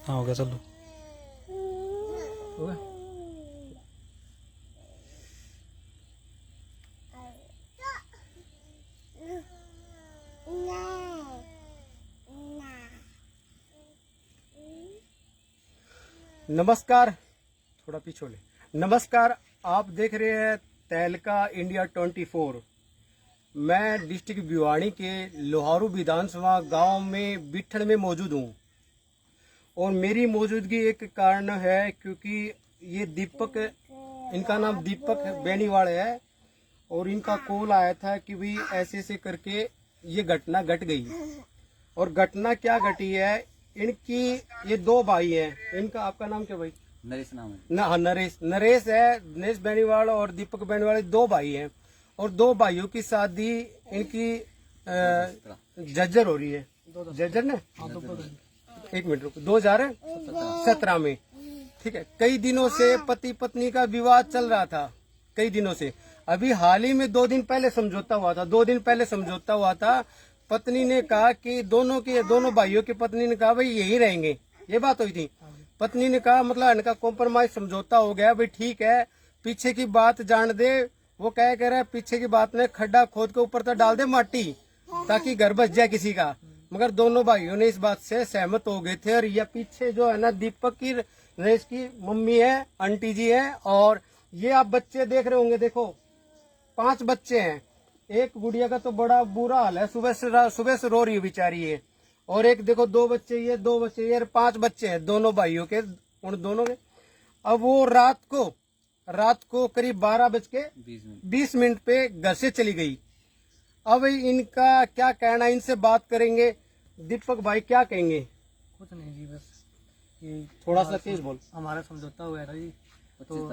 हाँ हो गया, चलो हो गया। नमस्कार, थोड़ा पीछे ले। नमस्कार, आप देख रहे हैं तहलका इंडिया 24। मैं डिस्ट्रिक्ट भिवानी के लोहारू विधानसभा गांव में बिठड़ में मौजूद हूं और मेरी मौजूदगी एक कारण है क्योंकि ये दीपक, इनका नाम दीपक बेनीवाल है और इनका कॉल आया था कि भाई ऐसे ऐसे करके ये घटना घट गई। और घटना क्या घटी है, इनकी ये दो भाई हैं। इनका, आपका नाम क्या भाई? नरेश नाम है ना, हाँ नरेश है। नरेश बेनीवाल और दीपक बेनीवाल दो भाई हैं और दो भाइयों की शादी इनकी जज्जर हो रही है। जज्जर ने, एक मिनट रुको, 2017 में, ठीक है। कई दिनों से पति पत्नी का विवाद चल रहा था, कई दिनों से। अभी हाल ही में 2 दिन पहले समझौता हुआ था। 2 दिन पहले समझौता हुआ था। पत्नी ने कहा कि दोनों भाइयों की पत्नी ने कहा भाई यही रहेंगे, ये बात हुई थी। पत्नी ने कहा मतलब इनका कॉम्प्रोमाइज समझौता हो गया, भाई ठीक है, पीछे की बात जान दे। वो कह रहा है पीछे की बात में खड्डा खोद के ऊपर तो डाल दे माटी ताकि घर बच जाए किसी का। मगर दोनों भाइयों ने इस बात से सहमत हो गए थे। और यह पीछे जो है ना, दीपक की, नरेश की मम्मी है, आंटी जी है। और ये आप बच्चे देख रहे होंगे, देखो 5 बच्चे हैं। एक गुड़िया का तो बड़ा बुरा हाल है, सुबह से रो रही है बेचारी है। और एक देखो 2 बच्चे, ये 2 बच्चे, ये 5 बच्चे हैं दोनों भाइयों के, उन दोनों के। अब वो रात को करीब 12:20 पे घर से चली गई। अब इनका क्या कहना, इनसे बात करेंगे। दीपक भाई क्या कहेंगे? कुछ नहीं जी, बस ये थोड़ा सा तेज बोल। हमारा समझौता हुआ था जी, तो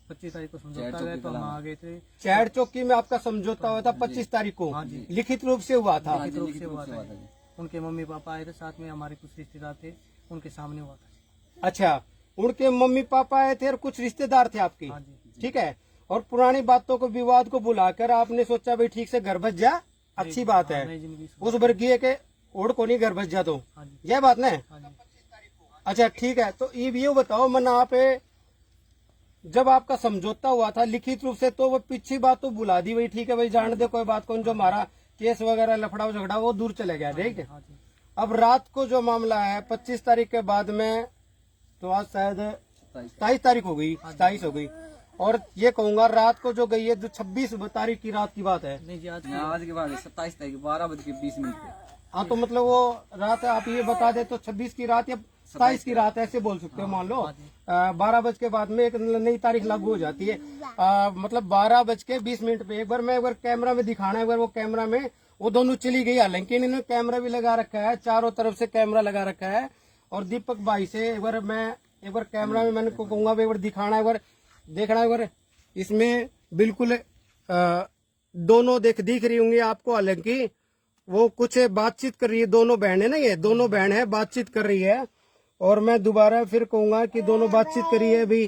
25 तारीख को समझौता हुआ, तो हम आ गए थे। चैट चौकी में आपका समझौता हुआ था 25 तारीख को, लिखित रूप से हुआ था। लिखित रूप से हुआ था। उनके मम्मी पापा आए थे साथ में, हमारे कुछ रिश्तेदार थे, उनके सामने हुआ था। अच्छा, उनके मम्मी पापा आए थे और कुछ रिश्तेदार थे आपके, ठीक है। और पुरानी बातों को, विवाद को बुलाकर आपने सोचा भाई ठीक से घर बच जा, अच्छी बात है। उस वर्गीय के ओढ़ को नहीं घर बच जा, तो यह बात ना। अच्छा ठीक है, तो ये बताओ मना, आप जब आपका समझौता हुआ था लिखित रूप से, तो वो पीछे बात तो बुला दी, भाई ठीक है भाई जान दे, कोई बात कौन, जो हमारा केस वगैरह लफड़ा झगड़ा वो दूर चले गया, ठीक है। अब रात को जो मामला है 25 तारीख के बाद में, तो आज शायद 27 तारीख हो गई, 27 हो गई। और ये कहूंगा रात को जो गई है, जो 26 तारीख की रात की बात है। नहीं जी, आज की बात है, 27 तारीख 12:20 पे। हाँ, तो मतलब वो रात आप ये बता दे, तो 26 की रात या 27 की रात ऐसे बोल सकते हो। मान लो 12 बज के बाद में एक नई तारीख लागू हो जाती है। मतलब 12:20 पे एक बार कैमरा में दिखाना है। एक बार वो कैमरा में वो दोनों चली गई, हालांकि इन्होंने कैमरा भी लगा रखा है, चारों तरफ से कैमरा लगा रखा है। और दीपक भाई से एक बार कैमरा में मैंने को कहूंगा, एक बार दिखाना, एक बार देखना, एक बार इसमें बिल्कुल दोनों दिख रही होंगी आपको। हालांकि वो कुछ बातचीत कर रही है, दोनों बहन है ना, ये दोनों बहन है, बातचीत कर रही है। और मैं दोबारा फिर कहूंगा कि दोनों बातचीत कर रही है, भी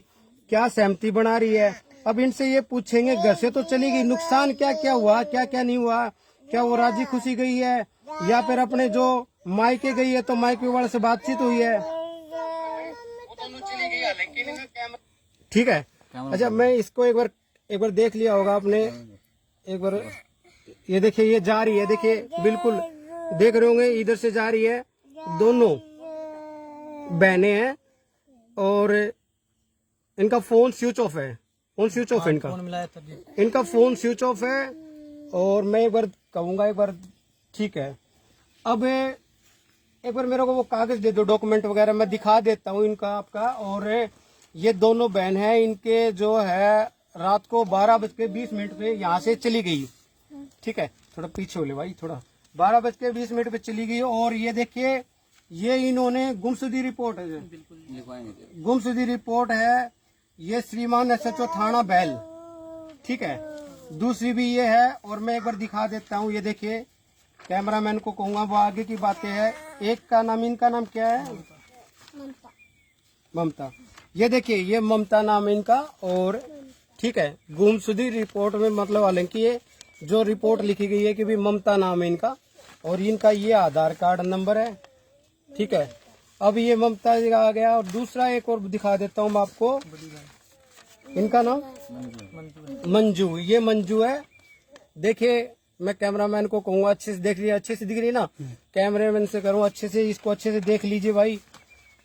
क्या सहमति बना रही है। अब इनसे ये पूछेंगे, घर से तो चली गई, नुकसान क्या क्या हुआ, क्या क्या नहीं हुआ, क्या वो राजी खुशी गई है या फिर अपने जो मायके गई है, तो मायके वाले से बातचीत हुई है, ठीक है। अच्छा, मैं इसको एक बार देख लिया होगा आपने, एक बार ये देखिए, ये जा रही है, देखिए बिल्कुल देख रहे होंगे, इधर से जा रही है, दोनों बहनें हैं। और इनका फोन स्विच ऑफ है, फोन स्विच ऑफ है इनका फोन स्विच ऑफ है। और मैं एक बार कहूंगा, एक बार ठीक है, अब एक बार मेरे को वो कागज दे दो, डॉक्यूमेंट वगैरह मैं दिखा देता हूँ इनका, आपका। और ये दोनों बहन है, इनके जो है रात को 12:20 पे यहाँ से चली गई, ठीक है। थोड़ा पीछे हो ले भाई, थोड़ा 12:20 पे चली गई। और ये देखिए, ये इन्होंने गुमशुदगी रिपोर्ट है, गुमशुदगी रिपोर्ट है, ये श्रीमान SHO थाना बैल, ठीक है। दूसरी भी ये है। और मैं एक बार दिखा देता हूँ, ये देखिए, कैमरामैन को कहूंगा वो आगे की बातें है। एक का नाम, इनका नाम क्या है? ममता। ये देखिए, ये ममता नाम है इनका। और ठीक है, गुमशुदगी रिपोर्ट में मतलब हालांकि ये जो रिपोर्ट लिखी गई है कि भी ममता नाम है इनका। और इनका ये आधार कार्ड नंबर है, ठीक है। अब ये ममता जी आ गया, और दूसरा एक और दिखा देता हूँ मैं आपको। बड़ी गाय इनका नाम मंजू है। मंजू, ये मंजू है। देखिए, मैं कैमरामैन को कहूंगा अच्छे से देख लीजिए, अच्छे से दिख रही है ना, कैमरामैन से करूँ अच्छे से, इसको अच्छे से देख लीजिए भाई,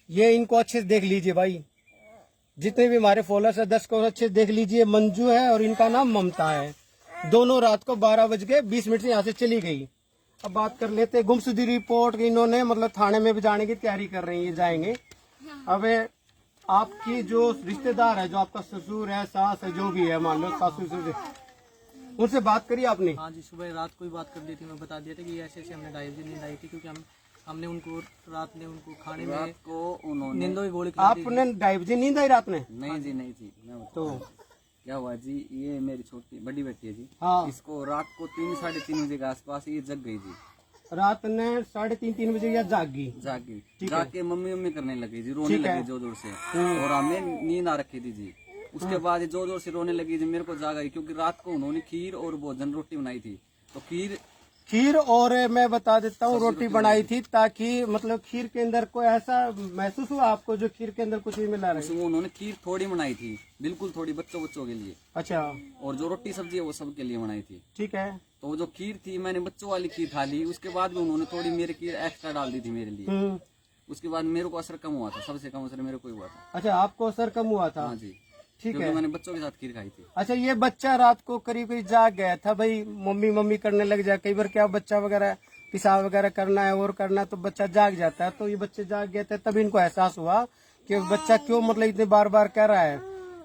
ये इनको अच्छे से देख लीजिए भाई, जितने भी हमारे फॉलोअर्स है 10 को अच्छे से देख लीजिए। मंजू है और इनका नाम ममता है। दोनों रात को 12:20 से यहाँ से चली गई। अब बात कर लेते हैं गुमशुदगी रिपोर्ट की। इन्होंने मतलब थाने में भी जाने की तैयारी कर रही है, जाएंगे। अब आपकी जो रिश्तेदार है, जो आपका ससुर है, सास है, जो भी है, मान लो सासू ससुर, उनसे बात करी आपने? हाँ जी, सुबह रात को ही बात कर दी थी, मैं बता दिया था कि ऐसे ऐसे हमने नींद आई थी, क्योंकि हमने उनको रात में उनको खाने में को उन्होंने नींदों की गोली खिलाई थी। आपने डाइव नींद आई रात में? नहीं जी, नहीं जी। मैं तो क्या हुआ जी, ये मेरी छोटी बड़ी बेटी है जी। हाँ, इसको रात को 3-3:30 बजे के आसपास ये जग गई जी। रात ने 3:30 बजे या जागी? जागी, ठीक जाग के मम्मी करने लगी जी, रोने ठीक है। लगी जोर जोर से, और हमें नींद आ रखी थी जी। उसके बाद ये जोर जोर से रोने लगी जी, मेरे को जाग आई, क्योंकि रात को उन्होंने खीर और भोजन रोटी बनाई थी। तो खीर और मैं बता देता हूँ रोटी बनाई थी, ताकि मतलब खीर के अंदर कोई ऐसा महसूस हुआ आपको जो खीर के अंदर कुछ भी मिला रहे? उसमें उन्होंने खीर थोड़ी बनाई थी, बिल्कुल थोड़ी, बच्चों के लिए। अच्छा, और जो रोटी सब्जी है वो सबके लिए बनाई थी। ठीक है। तो वो जो खीर थी, मैंने बच्चों वाली खीर खा ली, उसके बाद भी उन्होंने थोड़ी मेरी खीर एक्स्ट्रा डाल दी थी मेरे लिए। उसके बाद मेरे को असर कम हुआ था, सबसे कम असर मेरे को ही हुआ था। अच्छा, आपको असर कम हुआ था? हाँ जी, ठीक है। मैंने बच्चों के साथ खीर खाई थी। अच्छा, ये बच्चा रात को करीब जाग गया था भाई, मम्मी मम्मी करने लग जाए। कई बार क्या बच्चा वगैरह पेशाब वगैरह करना है और करना है तो बच्चा जाग जाता है। तो ये बच्चे जाग गए थे, तभी इनको एहसास हुआ कि बच्चा क्यों मतलब इतने बार बार कह रहा है।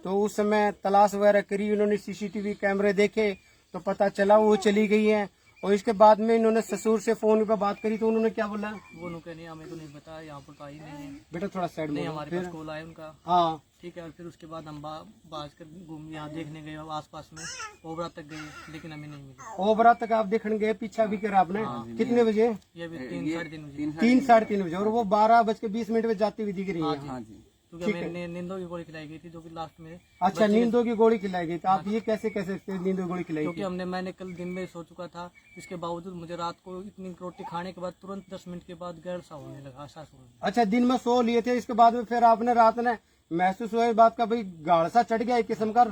तो उस समय तलाश वगैरह करी, उन्होंने सीसीटीवी कैमरे देखे तो पता चला वो चली गई है। और इसके बाद में इन्होंने ससुर से फोन पर बात करी, तो उन्होंने क्या बोला? वो नुके नहीं, हमें तो नहीं पता, यहाँ पर तो आई नहीं है। बेटा थोड़ा साइड में, हमारे पास कॉल आया उनका। हाँ, ठीक है। और फिर उसके बाद हम बाज कर घूम यहाँ देखने गए, आसपास में ओबरा तक गए, लेकिन हमें नहीं मिली। ओबरा तक आप देखने गए, पीछा भी करा आपने? कितने बजे? ये भी 3-3:30 बजे। 3-3:30 बजे। और वो 12:20 में जाती हुई दिख रही है। हाँ जी, क्योंकि हमें नींदों की गोली खिलाई गई थी, जो कि लास्ट में। अच्छा, नींदों की गोली खिलाई गई? तो आप ये कैसे कह सकते हैं नींदों की गोली खिलाई? क्योंकि मैंने कल दिन में सो चुका था, इसके बावजूद मुझे रात को इतनी रोटी खाने के बाद तुरंत 10 मिनट के बाद गैर सा होने लगा, एहसास होने लगा। अच्छा, दिन में सो लिए थे, इसके बाद में फिर आपने रात में महसूस हुआ इस बात का, भाई गाढ़ सा चढ़ गया, एक किस्म का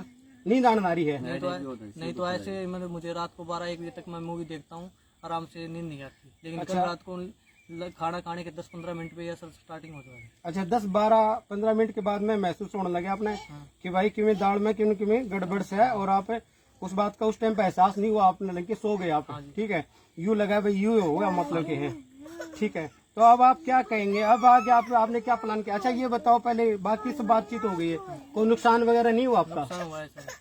नींद आने वाली है? नहीं तो ऐसे मतलब मुझे रात को 12-1 बजे तक मैं मूवी देखता हूँ, आराम से नींद नहीं आती। लेकिन कल रात को खाना खाने के 10-15 मिनट पे असल स्टार्टिंग हो जाएगी। अच्छा, 10-12-15 मिनट के बाद में महसूस होने लगे आपने कि भाई किमें दाल में किमें गड़बड़ से है, और आप उस बात का उस टाइम पे एहसास नहीं हुआ, आपने लगे सो गए आप। ठीक है, यूं लगा भाई यूं होगा मतलब के है। ठीक है, तो अब आप क्या कहेंगे? अब आगे आपने क्या प्लान किया? अच्छा, ये बताओ पहले, बाकी सब बातचीत हो गई है, कोई नुकसान वगैरह नहीं हुआ आपका? नुकसान हुआ है सर,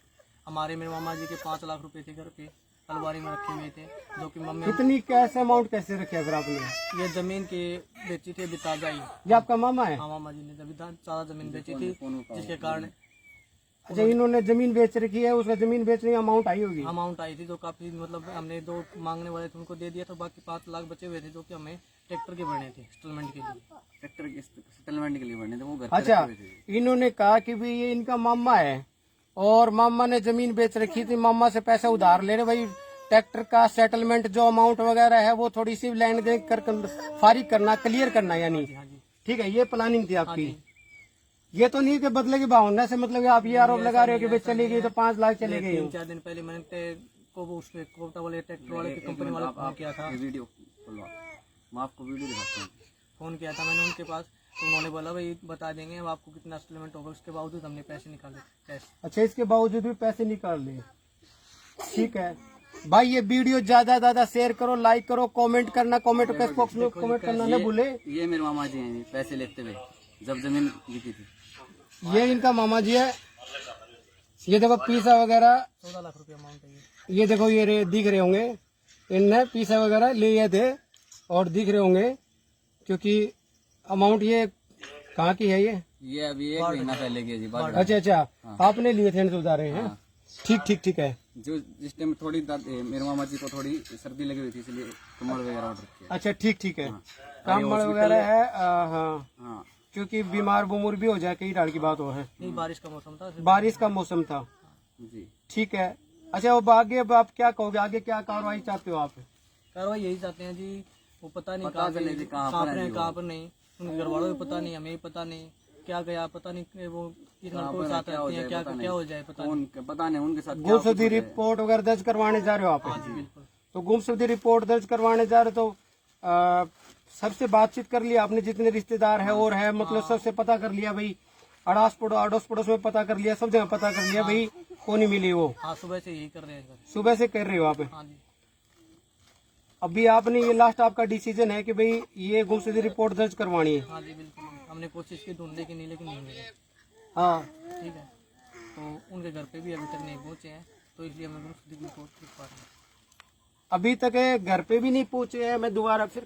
हमारे मेरे मामा जी के 5 लाख रुपए थे घर पे, अलमारी में रखे हुए थे, जो कि मम्मी। इतनी कैसे अमाउंट कैसे रखे फिर आपने? ये जमीन के बेची थी अभी ताजा ही। ये आपका मामा है? हाँ, मामा जी ने अभी ताजा जमीन बेची थी, जिसके कारण। अच्छा, इन्होंने जमीन बेच रखी है, उसका जमीन बेचने की अमाउंट आई होगी? अमाउंट आई थी जो काफी, मतलब हमने 2 मांगने वाले थे उनको दे दिया था, बाकी 5 लाख बचे हुए थे, जो कि हमें ट्रैक्टर के भरने थे, सेटलमेंट के लिए। ट्रैक्टर के सेटलमेंट के लिए भरने थे, वो घर। अच्छा, इन्होंने कहा कि भाई ये इनका मामा है और मामा ने जमीन बेच रखी थी, मामा से पैसा उधार ले रहे भाई, ट्रैक्टर का सेटलमेंट जो अमाउंट वगैरह है वो थोड़ी सी लैंड दे कर फारिग करना, क्लियर करना, यानी। ठीक है, ये प्लानिंग थी आपकी? ये तो नहीं कि बदले की भावना से, मतलब आप ये आरोप लगा रहे हो कि भाई चली गई तो 5 लाख चले गए? 3-4 दिन पहले मैंने को उस पे कोटा वाले ट्रैक्टर वाले की कंपनी वाले फोन किया था। वीडियो मैं आपको वीडियो दिखाता हूँ। फोन किया था मैंने उनके पास, तो उन्होंने बोला भाई बता देंगे अब आपको कितना सेटलमेंट होगा। उसके बावजूद हमने पैसे निकाले कैश। अच्छा, इसके बावजूद भी पैसे निकाल लिए? ठीक है भाई, ये वीडियो ज्यादा शेयर करो, लाइक करो, कमेंट करना, कमेंट बॉक्स में कमेंट करना न भूले। ये मेरे मामा जी हैं, पैसे लेते हुए जब जमीन बिकी थी। ये इनका मामा जी है। ये देखो पीसा वगैरह 14 लाख रुपया अमाउंट है। ये देखो, ये दिख रहे होंगे, इनने पीसा वगैरह लिए थे और दिख रहे होंगे, क्योंकि अमाउंट ये कहाँ की है? ये अभी 1 महीना पहले की जी। अच्छा, आपने लिए थे इनसे उधारे हैं? ठीक है। जो जिस टाइम थोड़ी मेरे मामा जी को थोड़ी सर्दी लगी हुई थी, इसलिए कम्बल वगैरह ऑर्डर किया। अच्छा, ठीक है। कम्बल वगैरह है, हाँ, क्योंकि बीमार बुमूर भी हो जाए, कई डाल की बात हो है। नहीं, बारिश का मौसम था। बारिश का मौसम था जी। ठीक है। अच्छा, अब आगे अब आप क्या कहोगे? आगे क्या कार्रवाई चाहते हो आप? कार्रवाई यही चाहते हैं जी, वो पता नहीं कहाँ पर नहीं, उनके घर वालों को पता नहीं, हमें पता नहीं क्या गया, पता नहीं कि वो किस लड़कों के साथ रहती है, क्या हो जाए पता नहीं। पता नहीं उनके साथ गुमशुदगी रिपोर्ट वगैरह दर्ज करवाने जा रहे हो आप? बिल्कुल। तो गुमशुदगी रिपोर्ट दर्ज करवाने जा रहे हो तो सबसे बातचीत कर लिया आपने, जितने रिश्तेदार है और है, मतलब सबसे पता कर लिया भाई, अड़ोस पड़ोस में पता कर लिया, सब जगह पता कर लिया भाई, कौन नहीं मिली वो? हाँ, सुबह से यही कर रहे हैं सर। सुबह से कर रहे हो आप? हाँ जी। अभी आपने ये लास्ट आपका डिसीजन है कि भाई ये गुमशुदगी रिपोर्ट दर्ज करवानी है? हाँ जी बिल्कुल। हमने कोशिश की ढूंढने की नहीं, लेकिन नहीं मिले। हाँ ठीक है, तो उनके घर पे भी अभी तक नहीं पहुंचे हैं, तो इसलिए हमें गुमशुदगी रिपोर्ट लिखवा रहे हैं। अभी तक है घर पे भी नहीं पहुंचे हैं, मैं दोबारा फिर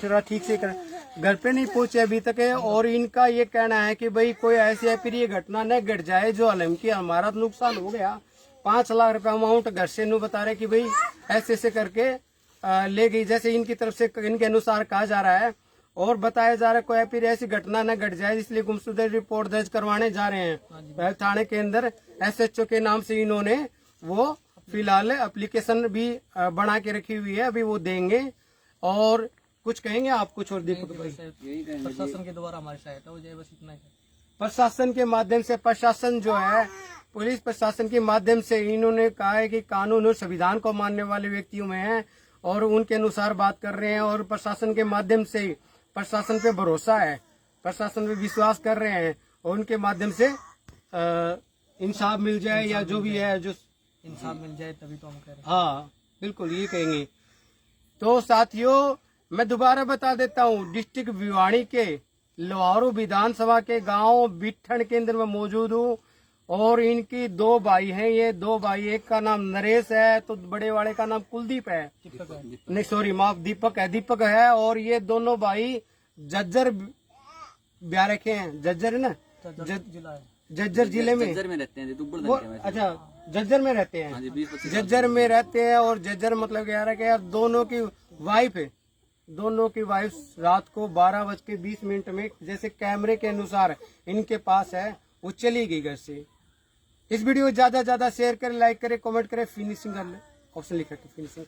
थोड़ा ठीक से कर, घर पे नहीं पहुंचे अभी तक है। और इनका ये कहना है कि भाई कोई ऐसी अप्रिय घटना न घट जाए जो अलम की हमारा तो नुकसान हो गया, 5 लाख रुपए अमाउंट घर से नु बता रहे कि भाई ऐसे करके ले गई, जैसे इनकी तरफ से इनके अनुसार कहा जा रहा है और बताया जा रहा है कोई फिर ऐसी घटना न घट जाए, इसलिए गुमशुदगी रिपोर्ट दर्ज करवाने जा रहे हैं थाने के अंदर। SHO के नाम से इन्होंने वो फिलहाल एप्लीकेशन भी बना के रखी हुई है, अभी वो देंगे। और कुछ कहेंगे आप कुछ? और दीपक भाई, प्रशासन के द्वारा हमारी सहायता हो जाए, बस इतना ही। प्रशासन के माध्यम से, प्रशासन जो है पुलिस प्रशासन के माध्यम से इन्होंने कहा है कि कानून और संविधान को मानने वाले व्यक्तियों में है और उनके अनुसार बात कर रहे हैं और प्रशासन के माध्यम से प्रशासन पे भरोसा है, प्रशासन पे विश्वास कर रहे हैं और उनके माध्यम से इंसाफ मिल जाए या जो भी है, जो इंसाफ मिल जाए तभी तो हम कह रहे हैं। हाँ बिल्कुल ये कहेंगे। तो साथियों मैं दोबारा बता देता हूँ, डिस्ट्रिक्ट भिवाड़ी के लोहारू विधानसभा के गांव बिठन के अंदर में मौजूद हूँ और इनकी 2 भाई हैं, ये 2 भाई, एक का नाम नरेश है तो बड़े वाले का नाम कुलदीप है, नहीं सॉरी माफ, दीपक है। और ये दोनों भाई जज्जर ब्याह रखे हैं, जज्जर है ना, जिला है, जज्जर जिले में रहते हैं। अच्छा जज्जर में रहते हैं, जज्जर में रहते हैं। और जज्जर मतलब क्या है कि दोनों की वाइफ है, दोनों की वाइफ रात को 12:20 में जैसे कैमरे के अनुसार इनके पास है वो चली गई घर से। इस वीडियो को ज्यादा शेयर करें, लाइक करें, कमेंट करें, फिनिशिंग कर ले ऑप्शन लिखा फिनिशिंग।